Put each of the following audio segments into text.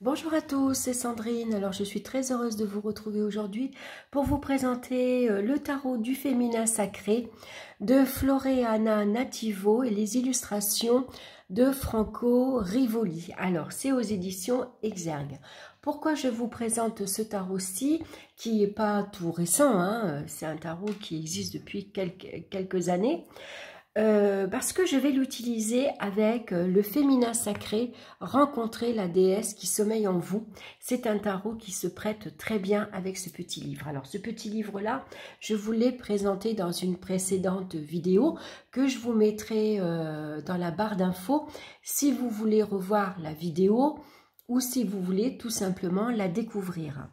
Bonjour à tous, c'est Sandrine. Alors je suis très heureuse de vous retrouver aujourd'hui pour vous présenter le tarot du féminin sacré de Floreana Nativo et les illustrations de Franco Rivoli. Alors c'est aux éditions Exergue. Pourquoi je vous présente ce tarot-ci qui n'est pas tout récent, hein, c'est un tarot qui existe depuis quelques années. Parce que je vais l'utiliser avec le féminin sacré, rencontrer la déesse qui sommeille en vous. C'est un tarot qui se prête très bien avec ce petit livre. Alors ce petit livre-là, je vous l'ai présenté dans une précédente vidéo que je vous mettrai dans la barre d'infos si vous voulez revoir la vidéo ou si vous voulez tout simplement la découvrir.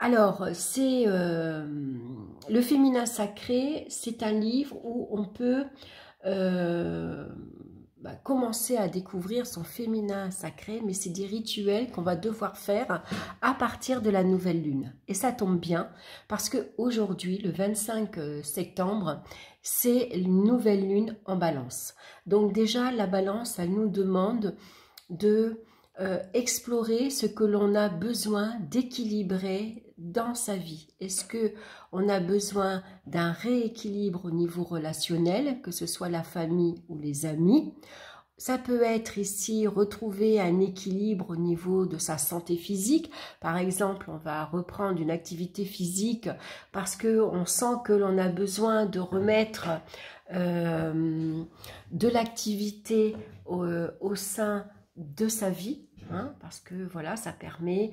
Alors, c'est le féminin sacré, c'est un livre où on peut commencer à découvrir son féminin sacré, mais c'est des rituels qu'on va devoir faire à partir de la nouvelle lune. Et ça tombe bien, parce qu'aujourd'hui, le 25 septembre, c'est une nouvelle lune en balance. Donc déjà, la balance, elle nous demande de explorer ce que l'on a besoin d'équilibrer dans sa vie. Est-ce que on a besoin d'un rééquilibre au niveau relationnel, que ce soit la famille ou les amis? Ça peut être ici retrouver un équilibre au niveau de sa santé physique. Par exemple, on va reprendre une activité physique parce qu'on sent que l'on a besoin de remettre de l'activité au sein de sa vie. Parce que voilà, ça permet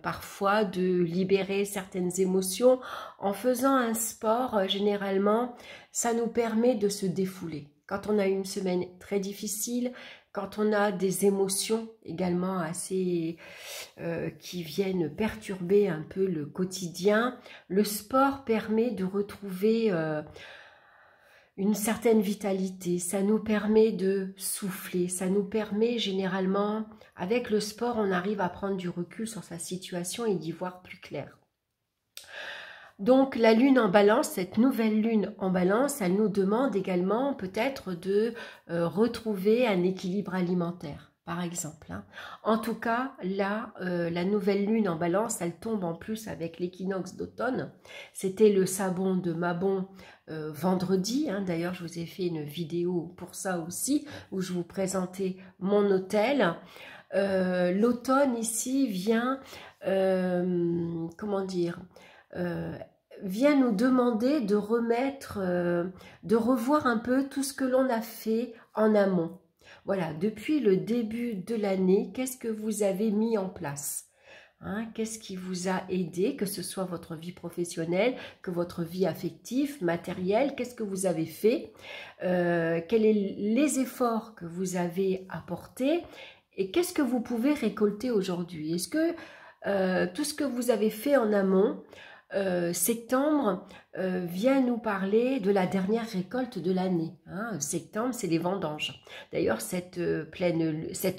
parfois de libérer certaines émotions. En faisant un sport, généralement, ça nous permet de se défouler. Quand on a une semaine très difficile, quand on a des émotions également assez qui viennent perturber un peu le quotidien, le sport permet de retrouver une certaine vitalité, ça nous permet de souffler, ça nous permet généralement, avec le sport, on arrive à prendre du recul sur sa situation et d'y voir plus clair. Donc la lune en balance, cette nouvelle lune en balance, elle nous demande également peut-être de retrouver un équilibre alimentaire. Par exemple. En tout cas, là, la nouvelle lune en balance, elle tombe en plus avec l'équinoxe d'automne. C'était le sabon de Mabon vendredi. D'ailleurs, je vous ai fait une vidéo pour ça aussi, où je vous présentais mon hôtel. L'automne ici vient, comment dire, vient nous demander de remettre, de revoir un peu tout ce que l'on a fait en amont. Voilà, depuis le début de l'année, qu'est-ce que vous avez mis en place? Qu'est-ce qui vous a aidé, que ce soit votre vie professionnelle, que votre vie affective, matérielle, qu'est-ce que vous avez fait? Quels sont les efforts que vous avez apportés? Et qu'est-ce que vous pouvez récolter aujourd'hui? Est-ce que tout ce que vous avez fait en amont, septembre vient nous parler de la dernière récolte de l'année. Septembre, c'est les vendanges. D'ailleurs, cette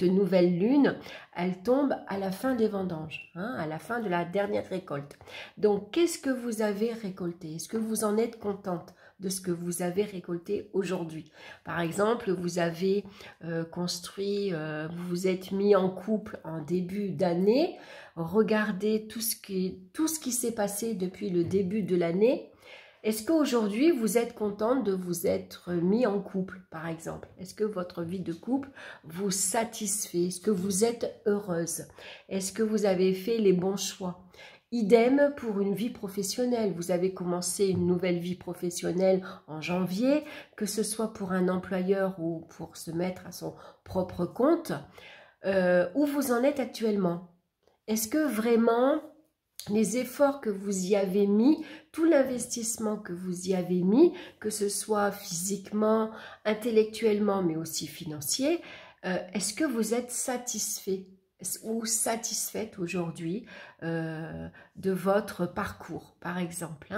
nouvelle lune, elle tombe à la fin des vendanges, à la fin de la dernière récolte. Donc, qu'est-ce que vous avez récolté? Est-ce que vous en êtes contente de ce que vous avez récolté aujourd'hui? Par exemple, vous avez construit, vous vous êtes mis en couple en début d'année. Regardez tout ce qui s'est passé depuis le début de l'année. Est-ce qu'aujourd'hui, vous êtes contente de vous être mis en couple, par exemple? Est-ce que votre vie de couple vous satisfait? Est-ce que vous êtes heureuse? Est-ce que vous avez fait les bons choix? Idem pour une vie professionnelle. Vous avez commencé une nouvelle vie professionnelle en janvier, que ce soit pour un employeur ou pour se mettre à son propre compte. Où vous en êtes actuellement? Est-ce que vraiment les efforts que vous y avez mis, tout l'investissement que vous y avez mis, que ce soit physiquement, intellectuellement, mais aussi financier, est-ce que vous êtes satisfait ou satisfaite aujourd'hui de votre parcours, par exemple?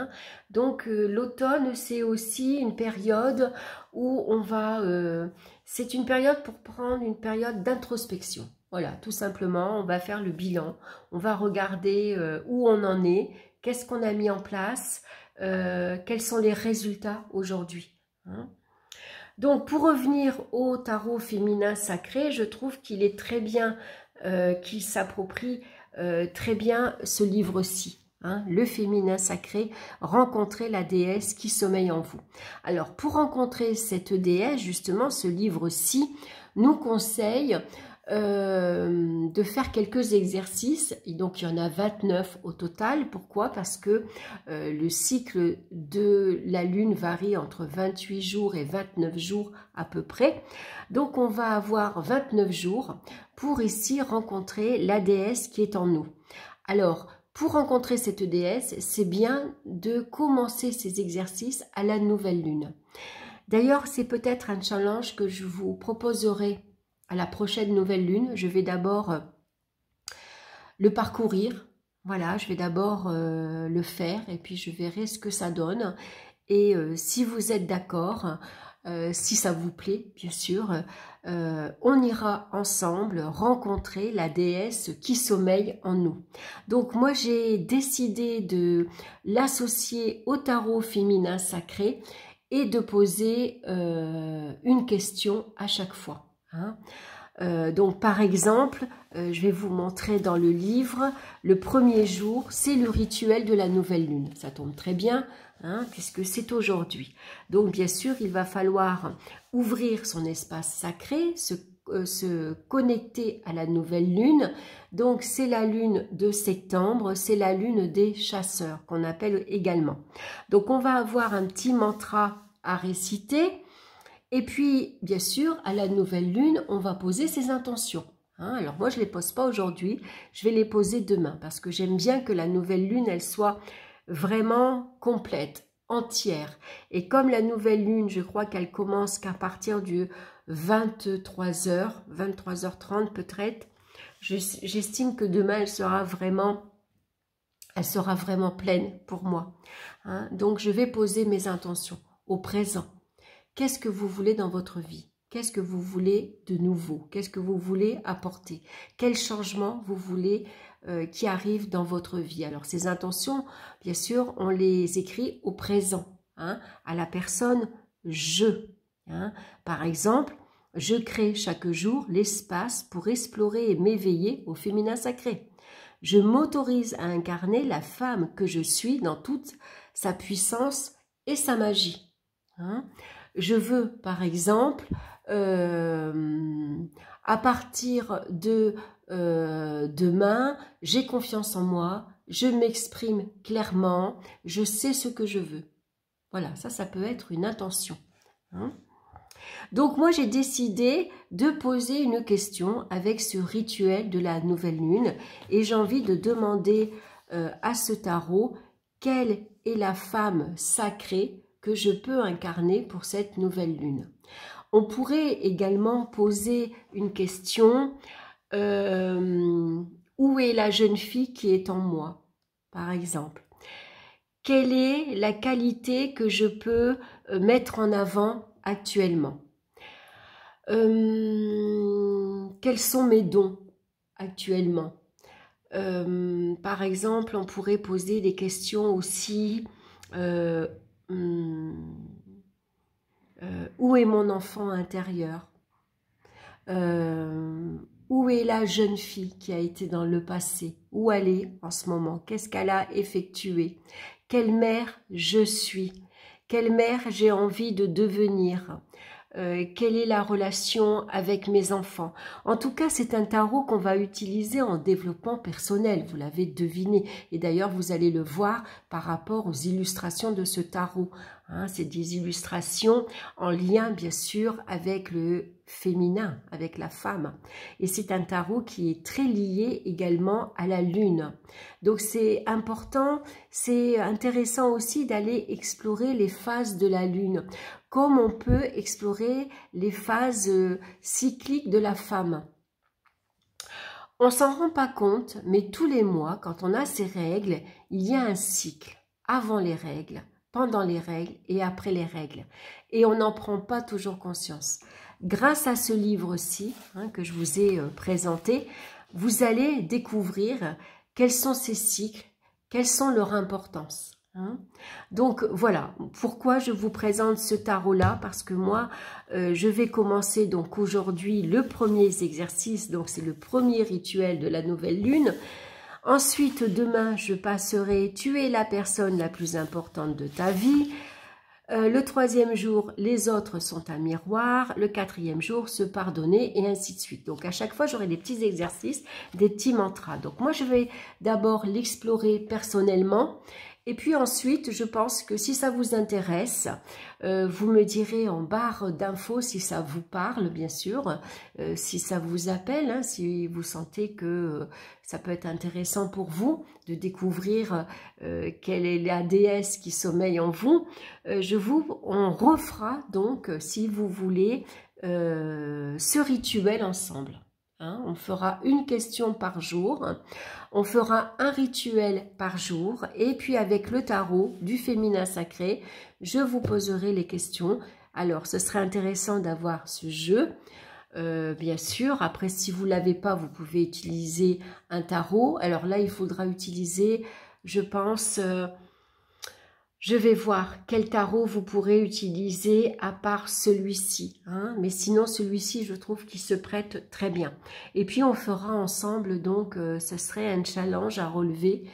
Donc l'automne, c'est aussi une période où on va... c'est une période pour prendre une période d'introspection. Voilà, tout simplement, on va faire le bilan, on va regarder où on en est, qu'est-ce qu'on a mis en place, quels sont les résultats aujourd'hui. Donc, pour revenir au tarot féminin sacré, je trouve qu'il est très bien qui s'approprient très bien ce livre-ci. Le féminin sacré, rencontrer la déesse qui sommeille en vous. Alors, pour rencontrer cette déesse, justement, ce livre-ci nous conseille de faire quelques exercices. Et donc, il y en a 29 au total. Pourquoi? Parce que le cycle de la lune varie entre 28 jours et 29 jours à peu près. Donc, on va avoir 29 jours pour ici rencontrer la déesse qui est en nous. Alors, pour rencontrer cette déesse, c'est bien de commencer ces exercices à la nouvelle lune. D'ailleurs, c'est peut-être un challenge que je vous proposerai à la prochaine nouvelle lune. Je vais d'abord le parcourir. Voilà, je vais d'abord le faire et puis je verrai ce que ça donne. Et si vous êtes d'accord, si ça vous plaît, bien sûr, on ira ensemble rencontrer la déesse qui sommeille en nous. Donc moi, j'ai décidé de l'associer au tarot féminin sacré et de poser une question à chaque fois. Donc par exemple, je vais vous montrer dans le livre, le premier jour, c'est le rituel de la nouvelle lune. Ça tombe très bien, puisque c'est aujourd'hui. Donc bien sûr, il va falloir ouvrir son espace sacré, se connecter à la nouvelle lune. Donc c'est la lune de septembre, c'est la lune des chasseurs qu'on appelle également. Donc on va avoir un petit mantra à réciter. Et puis, bien sûr, à la nouvelle lune, on va poser ses intentions. Alors moi, je ne les pose pas aujourd'hui, je vais les poser demain parce que j'aime bien que la nouvelle lune, elle soit vraiment complète, entière. Et comme la nouvelle lune, je crois qu'elle commence qu'à partir du 23h, 23h30 peut-être, j'estime que demain, elle sera vraiment pleine pour moi. Donc, je vais poser mes intentions au présent. Qu'est-ce que vous voulez dans votre vie? Qu'est-ce que vous voulez de nouveau? Qu'est-ce que vous voulez apporter? Quel changement vous voulez qui arrive dans votre vie? Alors, ces intentions, bien sûr, on les écrit au présent, à la personne « je ». Par exemple, je crée chaque jour l'espace pour explorer et m'éveiller au féminin sacré. Je m'autorise à incarner la femme que je suis dans toute sa puissance et sa magie. Je veux, par exemple, à partir de demain, j'ai confiance en moi, je m'exprime clairement, je sais ce que je veux. Voilà, ça peut être une intention. Donc moi, j'ai décidé de poser une question avec ce rituel de la nouvelle lune et j'ai envie de demander à ce tarot quelle est la femme sacrée que je peux incarner pour cette nouvelle lune. On pourrait également poser une question, où est la jeune fille qui est en moi, par exemple? Quelle est la qualité que je peux mettre en avant actuellement? Quels sont mes dons actuellement? Par exemple, on pourrait poser des questions aussi... où est mon enfant intérieur? Où est la jeune fille qui a été dans le passé? Où elle est en ce moment? Qu'est-ce qu'elle a effectué? Quelle mère je suis? Quelle mère j'ai envie de devenir? Quelle est la relation avec mes enfants? En tout cas, c'est un tarot qu'on va utiliser en développement personnel, vous l'avez deviné. Et d'ailleurs, vous allez le voir par rapport aux illustrations de ce tarot. C'est des illustrations en lien, bien sûr, avec le féminin, avec la femme. Et c'est un tarot qui est très lié également à la lune. Donc, c'est important, c'est intéressant aussi d'aller explorer les phases de la lune, comme on peut explorer les phases cycliques de la femme. On s'en rend pas compte, mais tous les mois, quand on a ces règles, il y a un cycle avant les règles, pendant les règles et après les règles. Et on n'en prend pas toujours conscience. Grâce à ce livre-ci, que je vous ai présenté, vous allez découvrir quels sont ces cycles, quelles sont leur importance. Hein. Donc voilà, pourquoi je vous présente ce tarot-là, parce que moi, je vais commencer donc aujourd'hui le premier exercice, donc c'est le premier rituel de la nouvelle lune. Ensuite, demain, je passerai « Tu es la personne la plus importante de ta vie ». Le troisième jour, les autres sont un miroir. Le quatrième jour, se pardonner et ainsi de suite. Donc, à chaque fois, j'aurai des petits exercices, des petits mantras. Donc, moi, je vais d'abord l'explorer personnellement. Et puis ensuite, je pense que si ça vous intéresse, vous me direz en barre d'infos si ça vous parle, bien sûr, si ça vous appelle, hein, si vous sentez que ça peut être intéressant pour vous de découvrir quelle est la déesse qui sommeille en vous. On refera donc, si vous voulez, ce rituel ensemble. Hein, on fera une question par jour, on fera un rituel par jour et puis avec le tarot du féminin sacré, je vous poserai les questions. Alors, ce serait intéressant d'avoir ce jeu, bien sûr. Après, si vous ne l'avez pas, vous pouvez utiliser un tarot. Alors là, il faudra utiliser, je pense... je vais voir quel tarot vous pourrez utiliser à part celui-ci. Hein, mais sinon, celui-ci, je trouve qu'il se prête très bien. Et puis, on fera ensemble, donc, ce serait un challenge à relever.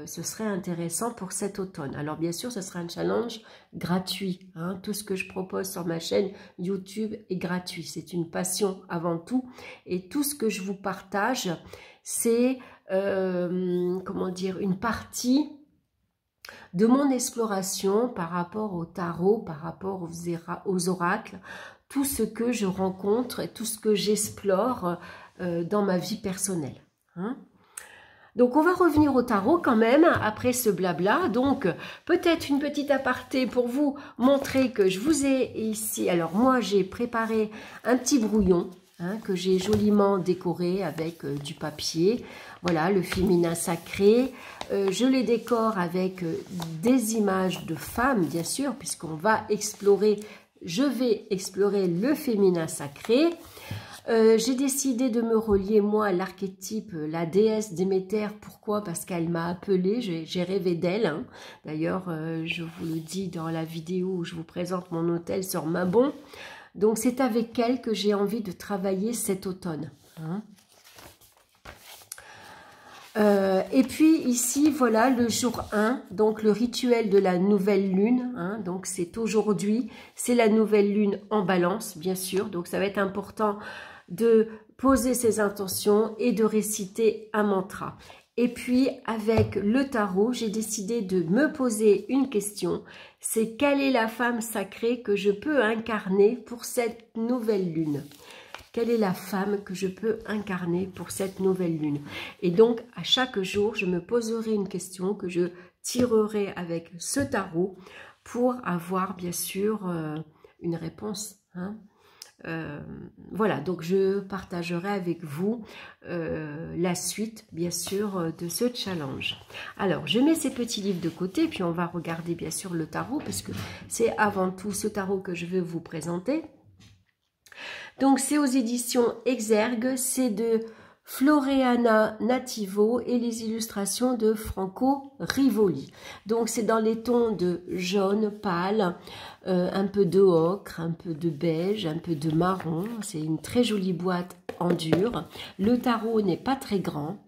Ce serait intéressant pour cet automne. Alors, bien sûr, ce sera un challenge gratuit. Hein, tout ce que je propose sur ma chaîne YouTube est gratuit. C'est une passion avant tout. Et tout ce que je vous partage, c'est, comment dire, une partie de mon exploration par rapport au tarot, par rapport aux oracles, tout ce que je rencontre et tout ce que j'explore dans ma vie personnelle. Hein. Donc, on va revenir au tarot quand même, après ce blabla. Donc, peut-être une petite aparté pour vous montrer que je vous ai ici. Alors, moi, j'ai préparé un petit brouillon. Hein, que j'ai joliment décoré avec du papier. Voilà, le féminin sacré. Je les décore avec des images de femmes, bien sûr, puisqu'on va explorer, je vais explorer le féminin sacré. J'ai décidé de me relier, moi, à l'archétype, la déesse Déméter. Pourquoi? Parce qu'elle m'a appelée, j'ai rêvé d'elle. Hein. D'ailleurs, je vous le dis dans la vidéo où je vous présente mon hôtel sur Mabon. Donc, c'est avec elle que j'ai envie de travailler cet automne. Hein. Et puis, ici, voilà, le jour 1, donc le rituel de la nouvelle lune. Hein, donc, c'est aujourd'hui, c'est la nouvelle lune en balance, bien sûr. Donc, ça va être important de poser ses intentions et de réciter un mantra. Et puis, avec le tarot, j'ai décidé de me poser une question. C'est quelle est la femme sacrée que je peux incarner pour cette nouvelle lune? Quelle est la femme que je peux incarner pour cette nouvelle lune? Et donc, à chaque jour, je me poserai une question que je tirerai avec ce tarot pour avoir, bien sûr, une réponse. Hein. Voilà, donc je partagerai avec vous la suite, bien sûr, de ce challenge. Alors, je mets ces petits livres de côté, puis on va regarder, bien sûr, le tarot, parce que c'est avant tout ce tarot que je vais vous présenter. Donc, c'est aux éditions Exergue, c'est de Floreana Nativo et les illustrations de Franco Rivoli. Donc, c'est dans les tons de jaune pâle, un peu de ocre, un peu de beige, un peu de marron. C'est une très jolie boîte en dur. Le tarot n'est pas très grand.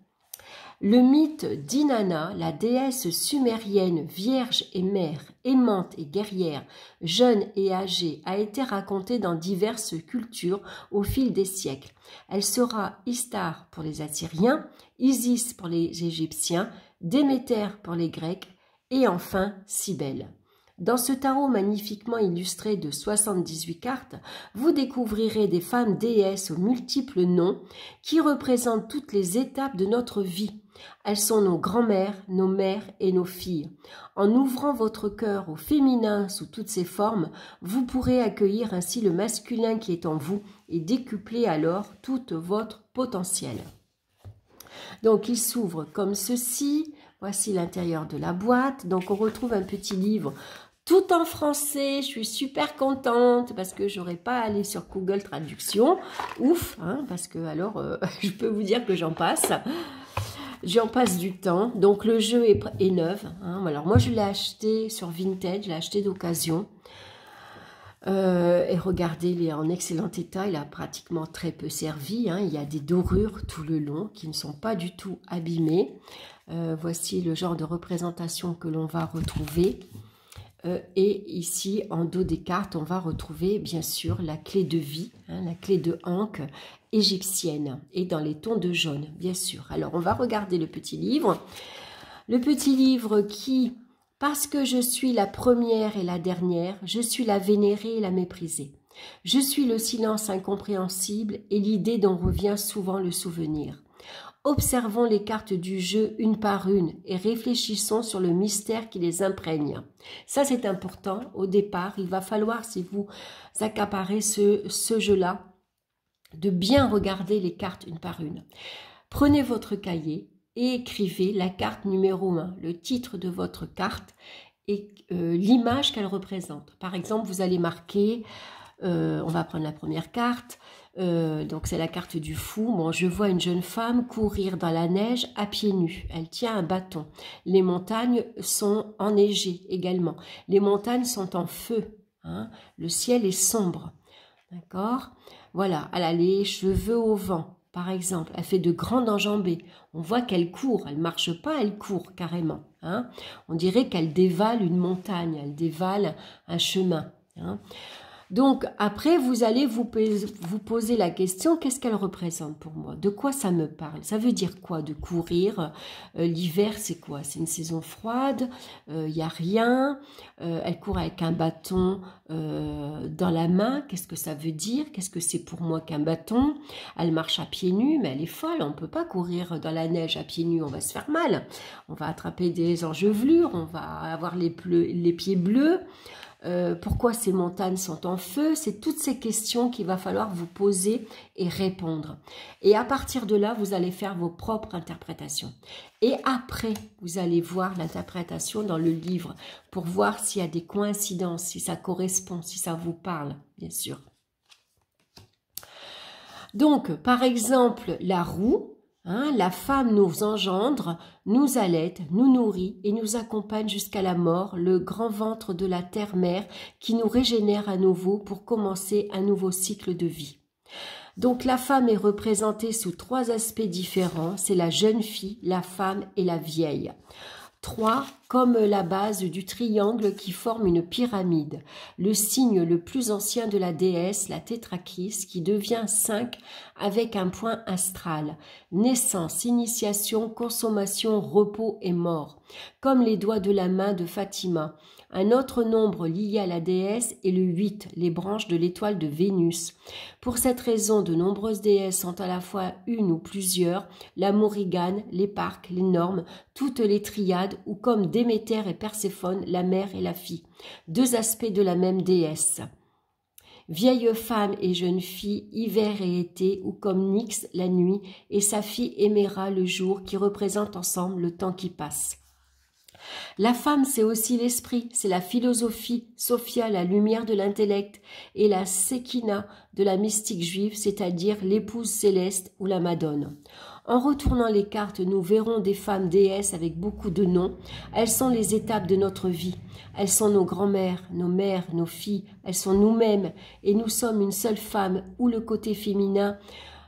Le mythe d'Inanna, la déesse sumérienne vierge et mère, aimante et guerrière, jeune et âgée, a été raconté dans diverses cultures au fil des siècles. Elle sera Istar pour les Assyriens, Isis pour les Égyptiens, Déméter pour les Grecs et enfin Cybèle. Dans ce tarot magnifiquement illustré de 78 cartes, vous découvrirez des femmes déesses aux multiples noms qui représentent toutes les étapes de notre vie. Elles sont nos grands-mères, nos mères et nos filles. En ouvrant votre cœur au féminin sous toutes ses formes, vous pourrez accueillir ainsi le masculin qui est en vous et décupler alors tout votre potentiel. Donc il s'ouvre comme ceci. Voici l'intérieur de la boîte. Donc on retrouve un petit livre tout en français. Je suis super contente parce que j'aurais pas à aller sur Google Traduction. Ouf, hein, parce que alors je peux vous dire que j'en passe. j'en passe du temps. Donc le jeu est neuf. Hein. Alors moi je l'ai acheté sur Vinted, je l'ai acheté d'occasion. Et regardez, il est en excellent état, il a pratiquement très peu servi. Hein. Il y a des dorures tout le long qui ne sont pas du tout abîmées. Voici le genre de représentation que l'on va retrouver. Et ici, en dos des cartes, on va retrouver bien sûr la clé de vie, hein, la clé de Ankh égyptienne, et dans les tons de jaune, bien sûr. Alors, on va regarder le petit livre. Le petit livre qui, parce que je suis la première et la dernière, je suis la vénérée et la méprisée. Je suis le silence incompréhensible et l'idée dont revient souvent le souvenir. Observons les cartes du jeu une par une et réfléchissons sur le mystère qui les imprègne. Ça, c'est important. Au départ, il va falloir, si vous accaparez ce jeu-là, de bien regarder les cartes une par une. Prenez votre cahier et écrivez la carte numéro 1, le titre de votre carte et l'image qu'elle représente. Par exemple, vous allez marquer, on va prendre la première carte, donc c'est la carte du fou. Bon, je vois une jeune femme courir dans la neige à pieds nus. Elle tient un bâton. Les montagnes sont enneigées également. Les montagnes sont en feu. Hein. Le ciel est sombre. D'accord? Voilà, elle a les cheveux au vent, par exemple. Elle fait de grandes enjambées. On voit qu'elle court. Elle marche pas, elle court carrément. Hein. On dirait qu'elle dévale une montagne. Elle dévale un chemin. Hein. Donc, après, vous allez vous poser la question, qu'est-ce qu'elle représente pour moi? De quoi ça me parle? Ça veut dire quoi de courir? L'hiver, c'est quoi? C'est une saison froide, il n'y a rien, elle court avec un bâton dans la main, qu'est-ce que ça veut dire? Qu'est-ce que c'est pour moi qu'un bâton? Elle marche à pieds nus, mais elle est folle, on ne peut pas courir dans la neige à pieds nus, on va se faire mal. On va attraper des engevelures, on va avoir les pieds bleus. Pourquoi ces montagnes sont en feu? C'est toutes ces questions qu'il va falloir vous poser et répondre. Et à partir de là, vous allez faire vos propres interprétations. Et après, vous allez voir l'interprétation dans le livre pour voir s'il y a des coïncidences, si ça correspond, si ça vous parle, bien sûr. Donc, par exemple, la roue. Hein, la femme nous engendre, nous allaite, nous nourrit et nous accompagne jusqu'à la mort, le grand ventre de la terre-mère qui nous régénère à nouveau pour commencer un nouveau cycle de vie. Donc la femme est représentée sous 3 aspects différents, c'est la jeune fille, la femme et la vieille. 3 comme la base du triangle qui forme une pyramide, le signe le plus ancien de la déesse, la tétrakis, qui devient 5 avec un point astral, naissance, initiation, consommation, repos et mort, comme les doigts de la main de Fatima. Un autre nombre lié à la déesse est le 8, les branches de l'étoile de Vénus. Pour cette raison, de nombreuses déesses sont à la fois une ou plusieurs, la Morrigane, l'éparque, les normes, toutes les triades, ou comme Déméter et Perséphone, la mère et la fille, 2 aspects de la même déesse. Vieille femme et jeune fille, hiver et été, ou comme Nyx, la nuit, et sa fille Héméra, le jour, qui représentent ensemble le temps qui passe. La femme, c'est aussi l'esprit, c'est la philosophie, Sophia, la lumière de l'intellect, et la Sekina de la mystique juive, c'est-à-dire l'épouse céleste ou la Madone. En retournant les cartes, nous verrons des femmes déesses avec beaucoup de noms. Elles sont les étapes de notre vie. Elles sont nos grands-mères, nos mères, nos filles. Elles sont nous-mêmes, et nous sommes une seule femme, ou le côté féminin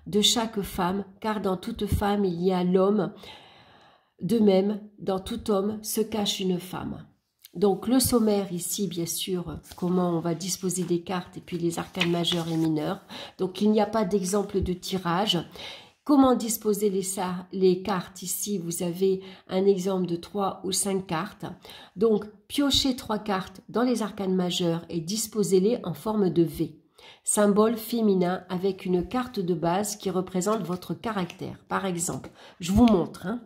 de chaque femme, car dans toute femme, il y a l'homme. De même, dans tout homme se cache une femme. Donc le sommaire ici, bien sûr, comment on va disposer des cartes et puis les arcanes majeurs et mineurs. Donc il n'y a pas d'exemple de tirage. Comment disposer les cartes? Ici, vous avez un exemple de 3 ou 5 cartes. Donc piochez 3 cartes dans les arcanes majeurs et disposez-les en forme de V. Symbole féminin avec une carte de base qui représente votre caractère. Par exemple, je vous montre, hein,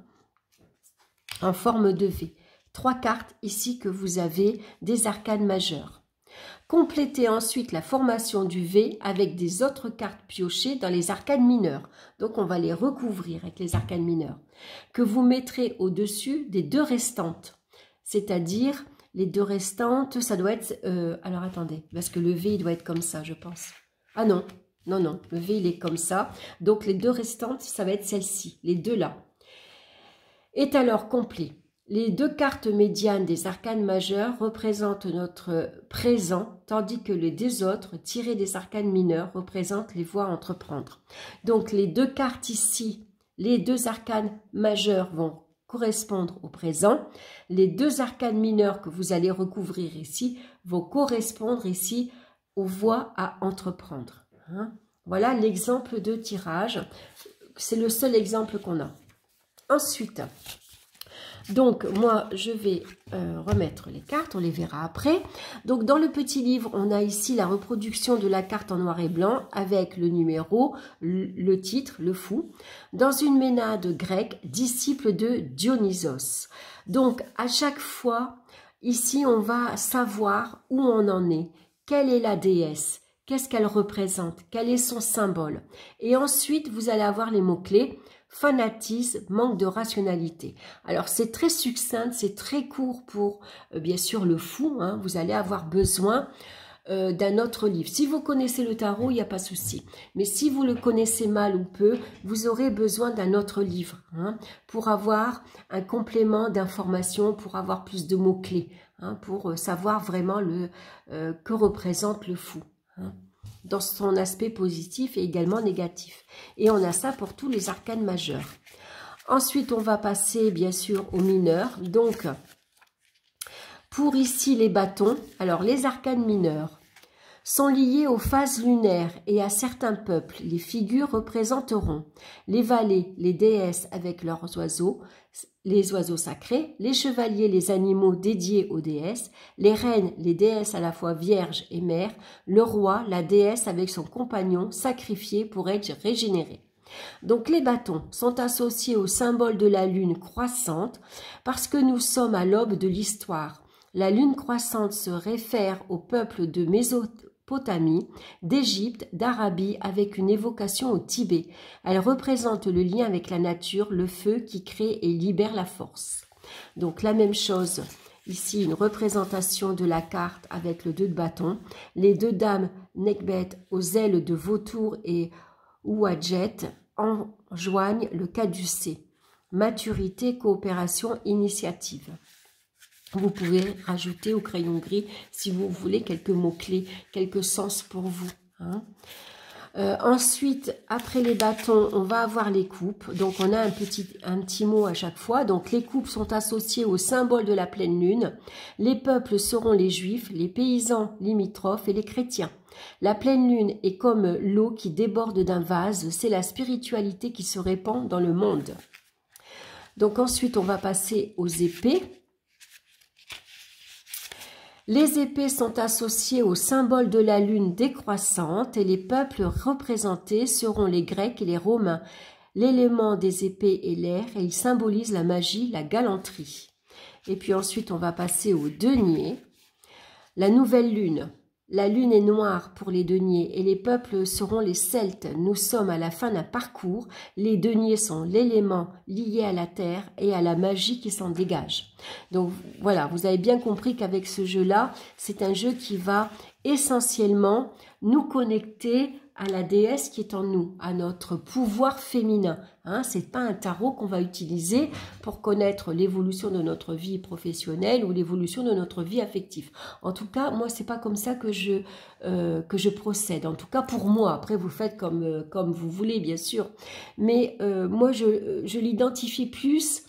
en forme de V. 3 cartes ici que vous avez des arcanes majeures. Complétez ensuite la formation du V avec des autres cartes piochées dans les arcanes mineures. Donc on va les recouvrir avec les arcanes mineures. Que vous mettrez au-dessus des 2 restantes. C'est-à-dire les 2 restantes, ça doit être... alors attendez, parce que le V il doit être comme ça je pense. Ah non, non, non, le V il est comme ça. Donc les 2 restantes, ça va être celle-ci, les 2 là. est alors complet. Les deux cartes médianes des arcanes majeurs représentent notre présent, tandis que les deux autres, tirées des arcanes mineurs, représentent les voies à entreprendre. Donc les deux cartes ici, les deux arcanes majeurs vont correspondre au présent. Les deux arcanes mineurs que vous allez recouvrir ici vont correspondre ici aux voies à entreprendre. Voilà l'exemple de tirage. C'est le seul exemple qu'on a. Ensuite, donc moi je vais remettre les cartes, on les verra après. Donc dans le petit livre, on a ici la reproduction de la carte en noir et blanc avec le numéro, le titre, le fou. Dans une ménade grecque, disciple de Dionysos. Donc à chaque fois, ici on va savoir où on en est, quelle est la déesse, qu'est-ce qu'elle représente, quel est son symbole. Et ensuite vous allez avoir les mots-clés. Fanatisme, manque de rationalité. Alors c'est très succinct, c'est très court pour bien sûr le fou, vous allez avoir besoin d'un autre livre. Si vous connaissez le tarot, il n'y a pas de souci. Mais si vous le connaissez mal ou peu, vous aurez besoin d'un autre livre pour avoir un complément d'information, pour avoir plus de mots-clés, pour savoir vraiment que représente le fou. Dans son aspect positif et également négatif. Et on a ça pour tous les arcanes majeurs. Ensuite, on va passer bien sûr aux mineurs. Donc, pour ici les bâtons, alors les arcanes mineurs sont liés aux phases lunaires et à certains peuples. Les figures représenteront les vallées, les déesses avec leurs oiseaux, les oiseaux sacrés, les chevaliers, les animaux dédiés aux déesses, les reines, les déesses à la fois vierges et mères, le roi, la déesse avec son compagnon sacrifié pour être régénéré. Donc les bâtons sont associés au symbole de la lune croissante parce que nous sommes à l'aube de l'histoire. La lune croissante se réfère au peuple de Mésopotamie, d'Égypte, d'Arabie avec une évocation au Tibet. Elle représente le lien avec la nature, le feu qui crée et libère la force. Donc la même chose, ici une représentation de la carte avec le 2 de bâton. Les deux dames Nekbet aux ailes de vautour et Ouadjet enjoignent le caducée. Maturité, coopération, initiative. Vous pouvez rajouter au crayon gris, si vous voulez, quelques mots-clés, quelques sens pour vous. Ensuite, après les bâtons, on va avoir les coupes. Donc, on a un petit mot à chaque fois. Donc, les coupes sont associées au symbole de la pleine lune. Les peuples seront les juifs, les paysans limitrophes et les chrétiens. La pleine lune est comme l'eau qui déborde d'un vase. C'est la spiritualité qui se répand dans le monde. Donc, ensuite, on va passer aux épées. Les épées sont associées au symbole de la lune décroissante et les peuples représentés seront les Grecs et les Romains. L'élément des épées est l'air et il symbolise la magie, la galanterie. Et puis ensuite, on va passer aux deniers. La nouvelle lune. La lune est noire pour les deniers et les peuples seront les Celtes. Nous sommes à la fin d'un parcours. Les deniers sont l'élément lié à la terre et à la magie qui s'en dégage. Donc voilà, vous avez bien compris qu'avec ce jeu-là, c'est un jeu qui va essentiellement nous connecter à la déesse qui est en nous, à notre pouvoir féminin. C'est pas un tarot qu'on va utiliser pour connaître l'évolution de notre vie professionnelle ou l'évolution de notre vie affective. En tout cas, moi, c'est pas comme ça que je procède. En tout cas, pour moi. Après, vous faites comme vous voulez, bien sûr. Mais moi, je l'identifie plus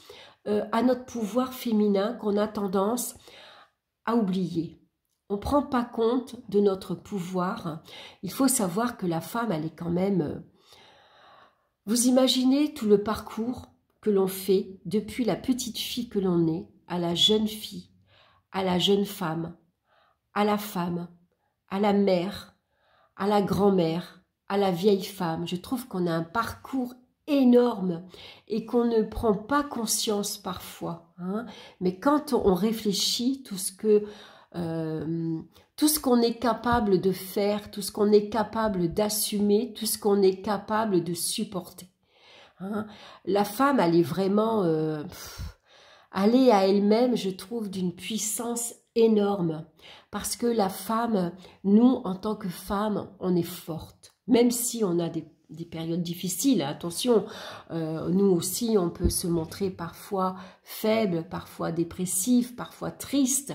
à notre pouvoir féminin qu'on a tendance à oublier. On ne prend pas compte de notre pouvoir. Il faut savoir que la femme, elle est quand même... Vous imaginez tout le parcours que l'on fait depuis la petite fille que l'on est, à la jeune fille, à la jeune femme, à la mère, à la grand-mère, à la vieille femme. Je trouve qu'on a un parcours énorme et qu'on ne prend pas conscience parfois. Mais quand on réfléchit, tout ce qu'on est capable de faire, tout ce qu'on est capable d'assumer, tout ce qu'on est capable de supporter. La femme, elle est vraiment... elle est à elle-même, je trouve, d'une puissance énorme. Parce que la femme, nous, en tant que femme, on est forte. Même si on a des des périodes difficiles, attention, nous aussi on peut se montrer parfois faible, parfois dépressif, parfois triste,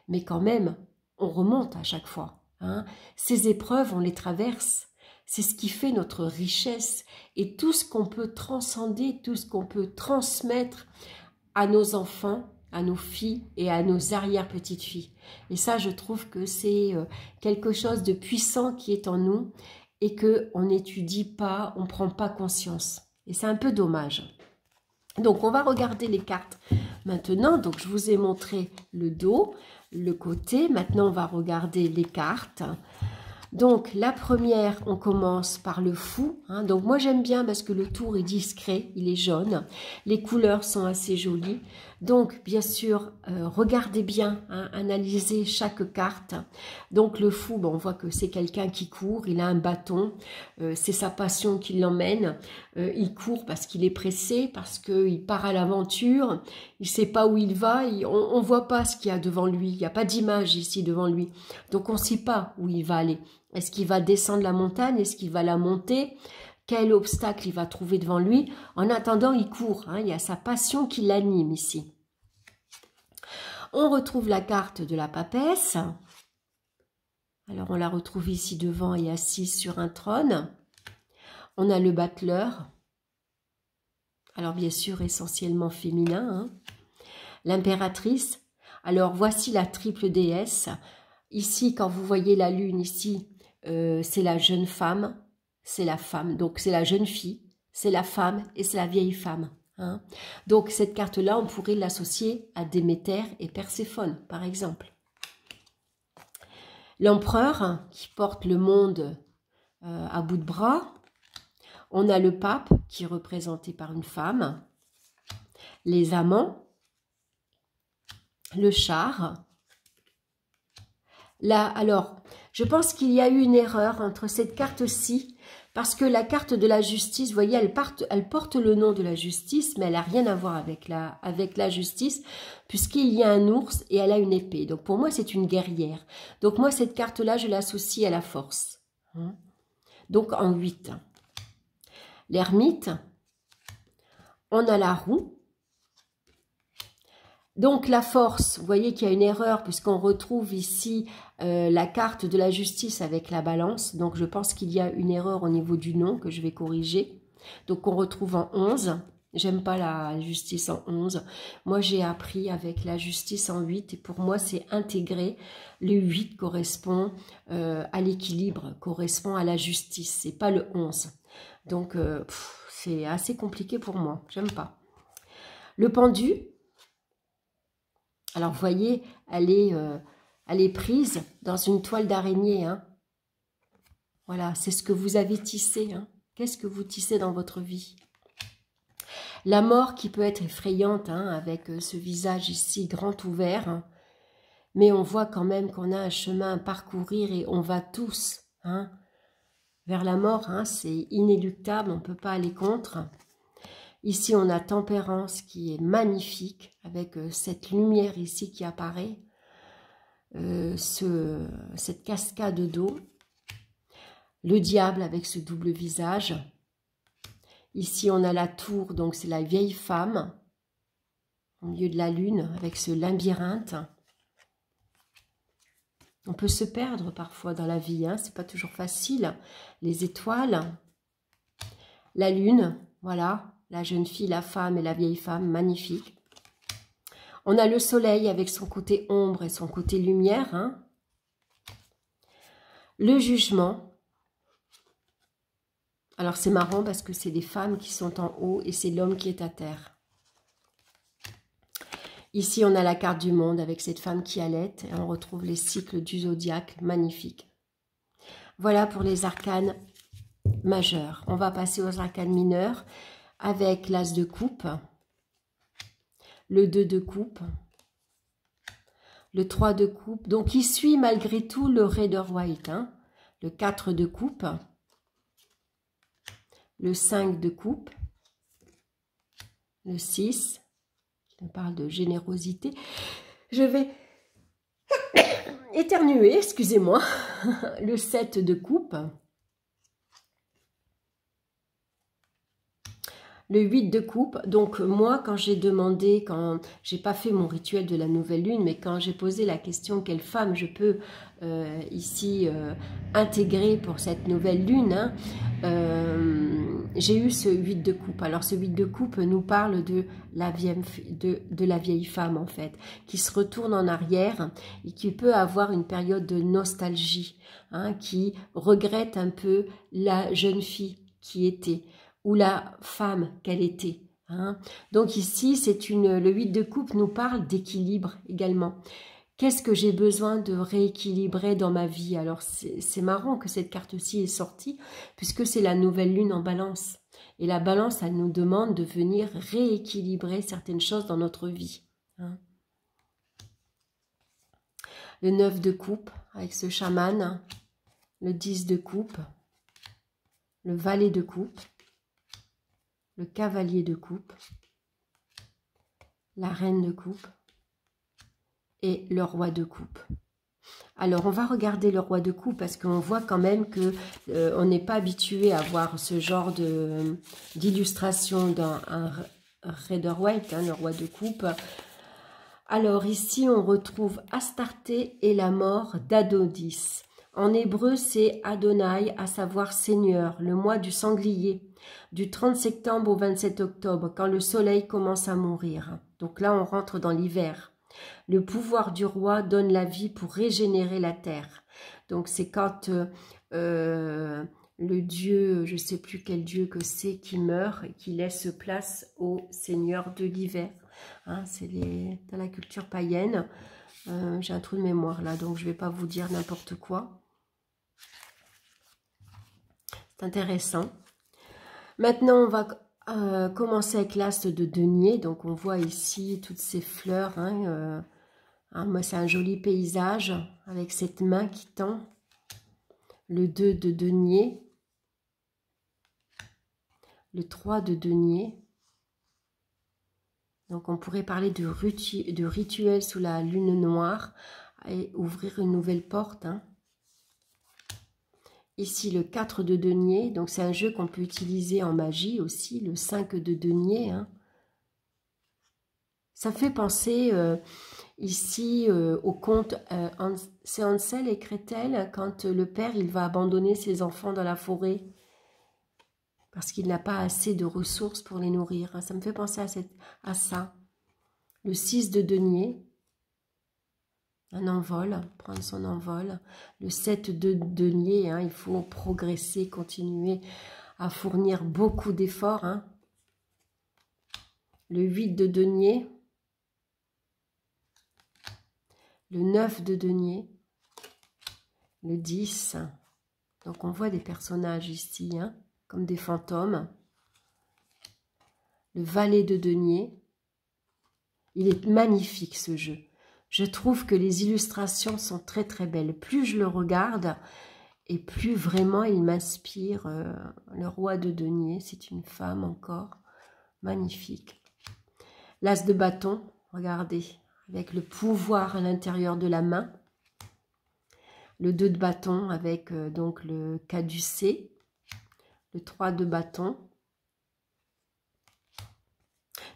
mais quand même on remonte à chaque fois. Hein. Ces épreuves, on les traverse, c'est ce qui fait notre richesse et tout ce qu'on peut transcender, tout ce qu'on peut transmettre à nos enfants, à nos filles et à nos arrière-petites-filles. Et ça, je trouve que c'est quelque chose de puissant qui est en nous et qu'on n'étudie pas, on ne prend pas conscience. Et c'est un peu dommage. Donc, on va regarder les cartes maintenant. Donc, je vous ai montré le dos, le côté. Maintenant, on va regarder les cartes. Donc, la première, on commence par le fou. Hein. Donc, moi, j'aime bien parce que le tour est discret, il est jaune. Les couleurs sont assez jolies. Donc, bien sûr, regardez bien, hein, analysez chaque carte. Donc, le fou, bon, on voit que c'est quelqu'un qui court, il a un bâton, c'est sa passion qui l'emmène. Il court parce qu'il est pressé, parce qu'il part à l'aventure, il ne sait pas où il va, on ne voit pas ce qu'il y a devant lui, il n'y a pas d'image ici devant lui. Donc, on ne sait pas où il va aller. Est-ce qu'il va descendre la montagne? Est-ce qu'il va la monter? Quel obstacle il va trouver devant lui? En attendant, il court. Hein, il y a sa passion qui l'anime ici. On retrouve la carte de la papesse. Alors, on la retrouve ici devant et assise sur un trône. On a le battleur. Alors, bien sûr, essentiellement féminin. Hein. L'impératrice. Alors, voici la triple déesse. Ici, quand vous voyez la lune ici, c'est la jeune femme, c'est la femme, donc c'est la jeune fille, c'est la femme et c'est la vieille femme. Hein. Donc cette carte-là, on pourrait l'associer à Déméter et Perséphone, par exemple. L'empereur qui porte le monde à bout de bras. On a le pape qui est représenté par une femme. Les amants. Le char. Là, alors, je pense qu'il y a eu une erreur entre cette carte-ci, parce que la carte de la justice, vous voyez, elle porte le nom de la justice, mais elle n'a rien à voir avec la justice, puisqu'il y a un ours et elle a une épée. Donc, pour moi, c'est une guerrière. Donc, moi, cette carte-là, je l'associe à la force. Donc, en 8. L'ermite, on a la roue. Donc la force, vous voyez qu'il y a une erreur puisqu'on retrouve ici la carte de la justice avec la balance. Donc je pense qu'il y a une erreur au niveau du nom que je vais corriger. Donc on retrouve en 11. J'aime pas la justice en 11. Moi j'ai appris avec la justice en 8 et pour moi c'est intégré. Le 8 correspond à l'équilibre, correspond à la justice. C'est pas le 11. Donc c'est assez compliqué pour moi. J'aime pas. Le pendu. Alors, vous voyez, elle est prise dans une toile d'araignée. Hein. Voilà, c'est ce que vous avez tissé. Hein. Qu'est-ce que vous tissez dans votre vie? La mort qui peut être effrayante, hein, avec ce visage ici grand ouvert. Hein. Mais on voit quand même qu'on a un chemin à parcourir et on va tous hein, vers la mort. Hein, c'est inéluctable, on ne peut pas aller contre. Ici, on a Tempérance qui est magnifique, avec cette lumière ici qui apparaît, cette cascade d'eau. Le diable avec ce double visage. Ici, on a la tour, donc c'est la vieille femme, au milieu de la lune, avec ce labyrinthe. On peut se perdre parfois dans la vie, hein, c'est pas toujours facile. Les étoiles, la lune, voilà. La jeune fille, la femme et la vieille femme, magnifique. On a le soleil avec son côté ombre et son côté lumière. Hein. Le jugement. Alors c'est marrant parce que c'est des femmes qui sont en haut et c'est l'homme qui est à terre. Ici on a la carte du monde avec cette femme qui allait et on retrouve les cycles du zodiaque, magnifique. Voilà pour les arcanes majeurs. On va passer aux arcanes mineurs. Avec l'as de coupe, le 2 de coupe, le 3 de coupe. Donc, il suit malgré tout le Rider-Waite. Hein, le 4 de coupe, le 5 de coupe, le 6, on parle de générosité. Je vais éternuer, excusez-moi. Le 7 de coupe. Le 8 de coupe, donc moi quand j'ai demandé, quand j'ai pas fait mon rituel de la nouvelle lune, mais quand j'ai posé la question quelle femme je peux ici intégrer pour cette nouvelle lune, hein, j'ai eu ce 8 de coupe. Alors ce 8 de coupe nous parle de la vieille femme en fait, qui se retourne en arrière et qui peut avoir une période de nostalgie, hein, qui regrette un peu la jeune fille qui était, ou la femme qu'elle était. Hein. Donc ici, le 8 de coupe nous parle d'équilibre également. Qu'est-ce que j'ai besoin de rééquilibrer dans ma vie? Alors c'est marrant que cette carte-ci est sortie, puisque c'est la nouvelle lune en balance. Et la balance, elle nous demande de venir rééquilibrer certaines choses dans notre vie. Hein. Le 9 de coupe, avec ce chaman, le 10 de coupe, le valet de coupe, le cavalier de coupe, la reine de coupe et le roi de coupe. Alors, on va regarder le roi de coupe parce qu'on voit quand même que on n'est pas habitué à voir ce genre d'illustration dans un Rider-Waite, hein, le roi de coupe. Alors, ici, on retrouve Astarté et la mort d'Adonis. En hébreu, c'est Adonai, à savoir Seigneur, le mois du sanglier, du 30 septembre au 27 octobre, quand le soleil commence à mourir. Donc là, on rentre dans l'hiver. Le pouvoir du roi donne la vie pour régénérer la terre. Donc c'est quand le dieu, je ne sais plus quel dieu que c'est, qui meurt et qui laisse place au seigneur de l'hiver. Hein, c'est dans la culture païenne. J'ai un trou de mémoire là, donc je ne vais pas vous dire n'importe quoi. C'est intéressant. Maintenant, on va commencer avec l'as de denier. Donc, on voit ici toutes ces fleurs. Hein, moi, c'est un joli paysage avec cette main qui tend. Le 2 de denier. Le 3 de denier. Donc, on pourrait parler de rituel sous la lune noire et ouvrir une nouvelle porte. Hein. Ici, le 4 de denier, donc c'est un jeu qu'on peut utiliser en magie aussi, le 5 de denier. Hein. Ça fait penser ici au conte, c'est Hansel et Gretel, quand le père il va abandonner ses enfants dans la forêt parce qu'il n'a pas assez de ressources pour les nourrir. Hein. Ça me fait penser à ça. Le 6 de denier. Un envol, prendre son envol. Le 7 de denier, hein, il faut progresser, continuer à fournir beaucoup d'efforts. Hein. Le 8 de denier. Le 9 de denier. Le 10. Donc on voit des personnages ici, hein, comme des fantômes. Le valet de denier. Il est magnifique ce jeu. Je trouve que les illustrations sont très très belles. Plus je le regarde et plus vraiment il m'inspire. Le roi de denier, c'est une femme encore. Magnifique. L'as de bâton, regardez, avec le pouvoir à l'intérieur de la main. Le 2 de bâton avec donc le caducée. Le 3 de bâton.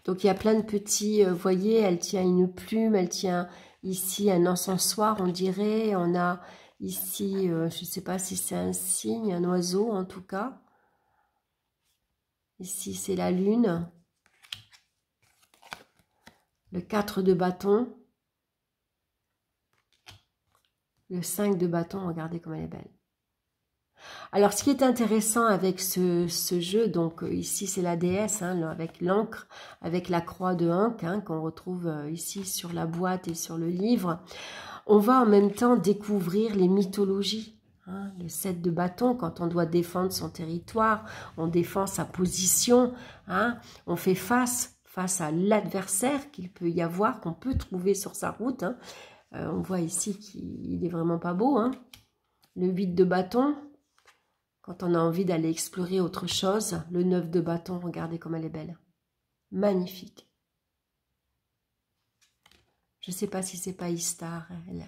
Donc il y a plein de petits, vous voyez, elle tient une plume, elle tient ici un encensoir, on dirait. On a ici, je ne sais pas si c'est un cygne, un oiseau en tout cas. Ici c'est la lune. Le 4 de bâton. Le 5 de bâton, regardez comme elle est belle. Alors, ce qui est intéressant avec ce jeu, donc ici c'est la déesse, hein, avec l'encre, avec la croix de Ankh, hein, qu'on retrouve ici sur la boîte et sur le livre, on va en même temps découvrir les mythologies. Hein, le 7 de bâton, quand on doit défendre son territoire, on défend sa position, hein, on fait face à l'adversaire qu'il peut y avoir, qu'on peut trouver sur sa route. Hein. On voit ici qu'il est vraiment pas beau. Hein. Le 8 de bâton. Quand on a envie d'aller explorer autre chose, le 9 de bâton, regardez comme elle est belle. Magnifique. Je ne sais pas si c'est pas Istar, elle.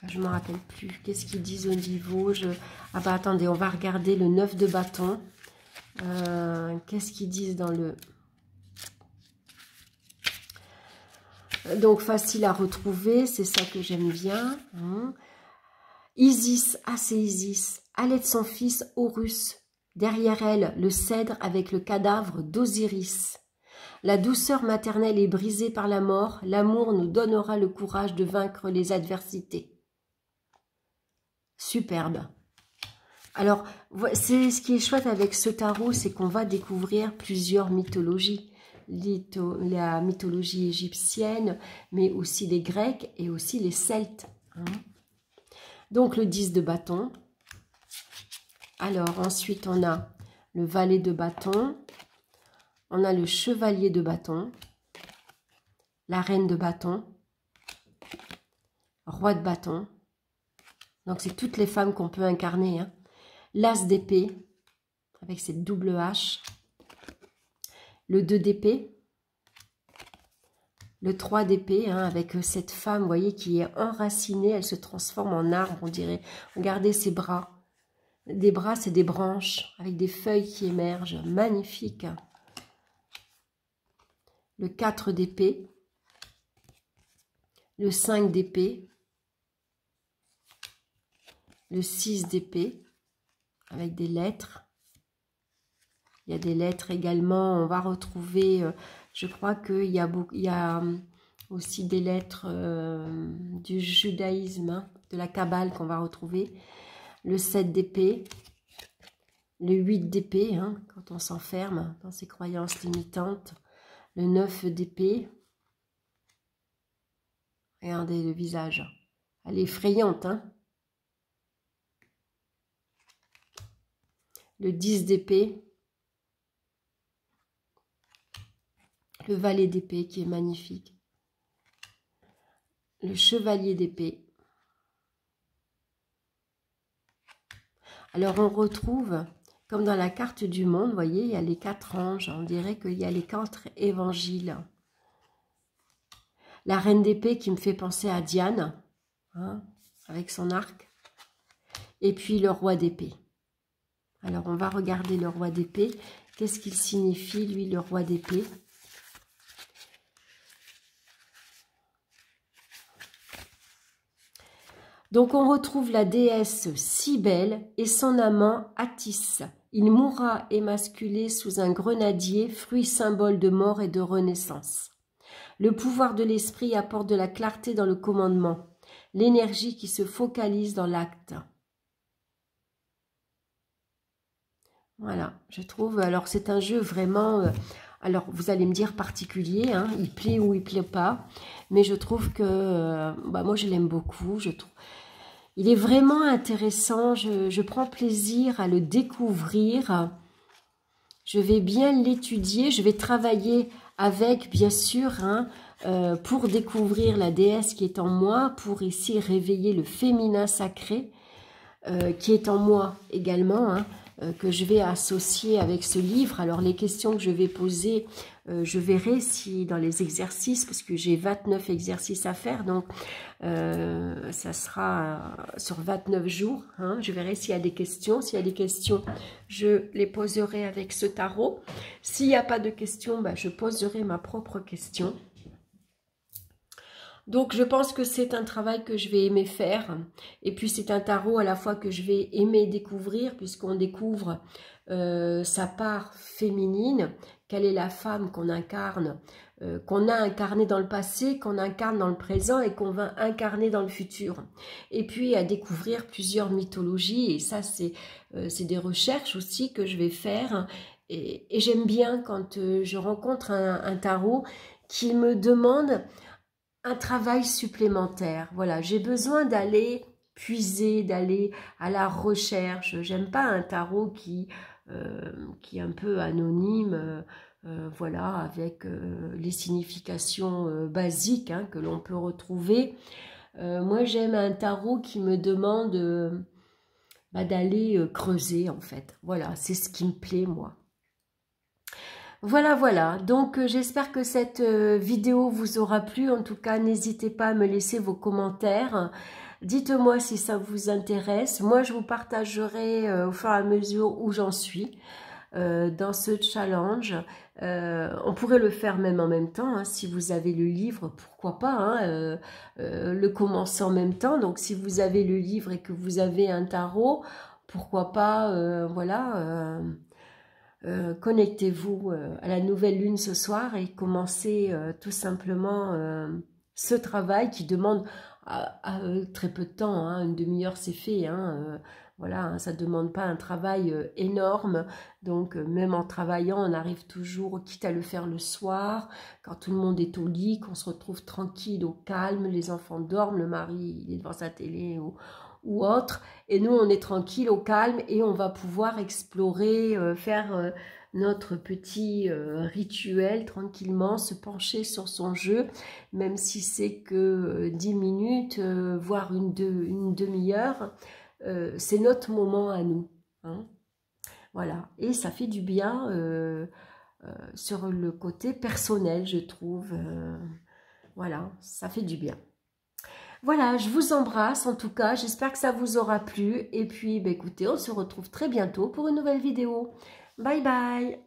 Je ne me rappelle plus. Qu'est-ce qu'ils disent au niveau Ah bah attendez, on va regarder le 9 de bâton. Qu'est-ce qu'ils disent dans le... Donc, facile à retrouver, c'est ça que j'aime bien. Isis, ah c'est Isis, allait de son fils Horus. Derrière elle, le cèdre avec le cadavre d'Osiris. La douceur maternelle est brisée par la mort, l'amour nous donnera le courage de vaincre les adversités. Superbe. Alors, c'est ce qui est chouette avec ce tarot, c'est qu'on va découvrir plusieurs mythologies. La mythologie égyptienne, mais aussi les Grecs et aussi les Celtes. Donc, le 10 de bâton. Alors, ensuite, on a le valet de bâton. On a le chevalier de bâton. La reine de bâton. Roi de bâton. Donc, c'est toutes les femmes qu'on peut incarner. L'as d'épée, avec cette double hache. Le 2 d'épée. Le 3 d'épée, avec cette femme, vous voyez, qui est enracinée. Elle se transforme en arbre, on dirait. Regardez ses bras. Des bras, c'est des branches, avec des feuilles qui émergent. Magnifique. Le 4 d'épée. Le 5 d'épée. Le 6 d'épée, avec des lettres. Il y a des lettres également. On va retrouver, je crois qu'il y a aussi des lettres du judaïsme, de la Kabbale qu'on va retrouver. Le 7 d'épée, le 8 d'épée, quand on s'enferme dans ses croyances limitantes. Le 9 d'épée. Regardez le visage. Elle est effrayante, Le 10 d'épée. Le valet d'épée qui est magnifique. Le chevalier d'épée. Alors on retrouve, comme dans la carte du monde, vous voyez, il y a les 4 anges. On dirait qu'il y a les 4 évangiles. La reine d'épée qui me fait penser à Diane, avec son arc. Et puis le roi d'épée. Alors on va regarder le roi d'épée. Qu'est-ce qu'il signifie, lui, le roi d'épée ? Donc on retrouve la déesse Cybèle et son amant Attis. Il mourra émasculé sous un grenadier, fruit symbole de mort et de renaissance. Le pouvoir de l'esprit apporte de la clarté dans le commandement, l'énergie qui se focalise dans l'acte. Voilà, je trouve, alors c'est un jeu vraiment, alors vous allez me dire particulier, il plaît ou il plaît pas, mais je trouve que, moi je l'aime beaucoup, il est vraiment intéressant, je prends plaisir à le découvrir, je vais bien l'étudier, je vais travailler avec, bien sûr, pour découvrir la déesse qui est en moi, pour ici réveiller le féminin sacré qui est en moi également, que je vais associer avec ce livre. Alors les questions que je vais poser, je verrai si dans les exercices, parce que j'ai 29 exercices à faire, donc ça sera sur 29 jours. Je verrai s'il y a des questions. S'il y a des questions, je les poserai avec ce tarot. S'il n'y a pas de questions, je poserai ma propre question. Donc, je pense que c'est un travail que je vais aimer faire. Et puis, c'est un tarot à la fois que je vais aimer découvrir, puisqu'on découvre sa part féminine. Quelle est la femme qu'on incarne, qu'on a incarnée dans le passé, qu'on incarne dans le présent et qu'on va incarner dans le futur. Et puis, à découvrir plusieurs mythologies. Et ça, c'est des recherches aussi que je vais faire. Et j'aime bien quand je rencontre un tarot qui me demande un travail supplémentaire. Voilà, j'ai besoin d'aller puiser, d'aller à la recherche. J'aime pas un tarot qui est un peu anonyme, voilà, avec les significations basiques que l'on peut retrouver. Moi, j'aime un tarot qui me demande d'aller creuser, en fait. Voilà, c'est ce qui me plaît, moi. Voilà, donc j'espère que cette vidéo vous aura plu. En tout cas, n'hésitez pas à me laisser vos commentaires. Dites-moi si ça vous intéresse. Moi, je vous partagerai au fur et à mesure où j'en suis. dans ce challenge. On pourrait le faire même en même temps, hein, si vous avez le livre, pourquoi pas, hein, le commencer en même temps. Donc si vous avez le livre et que vous avez un tarot, pourquoi pas, voilà, connectez-vous à la nouvelle lune ce soir et commencez tout simplement ce travail qui demande très peu de temps, hein, une demi-heure c'est fait, hein, voilà, hein, ça ne demande pas un travail énorme, donc même en travaillant, on arrive toujours, quitte à le faire le soir, quand tout le monde est au lit, qu'on se retrouve tranquille, au calme, les enfants dorment, le mari il est devant sa télé ou autre, et nous on est tranquille, au calme, et on va pouvoir explorer, faire notre petit rituel tranquillement, se pencher sur son jeu, même si c'est que 10 minutes, voire une demi-heure, c'est notre moment à nous, hein. Voilà, et ça fait du bien sur le côté personnel, je trouve, voilà, ça fait du bien. Voilà, je vous embrasse en tout cas, j'espère que ça vous aura plu, et puis bah, écoutez, on se retrouve très bientôt pour une nouvelle vidéo. Bye bye.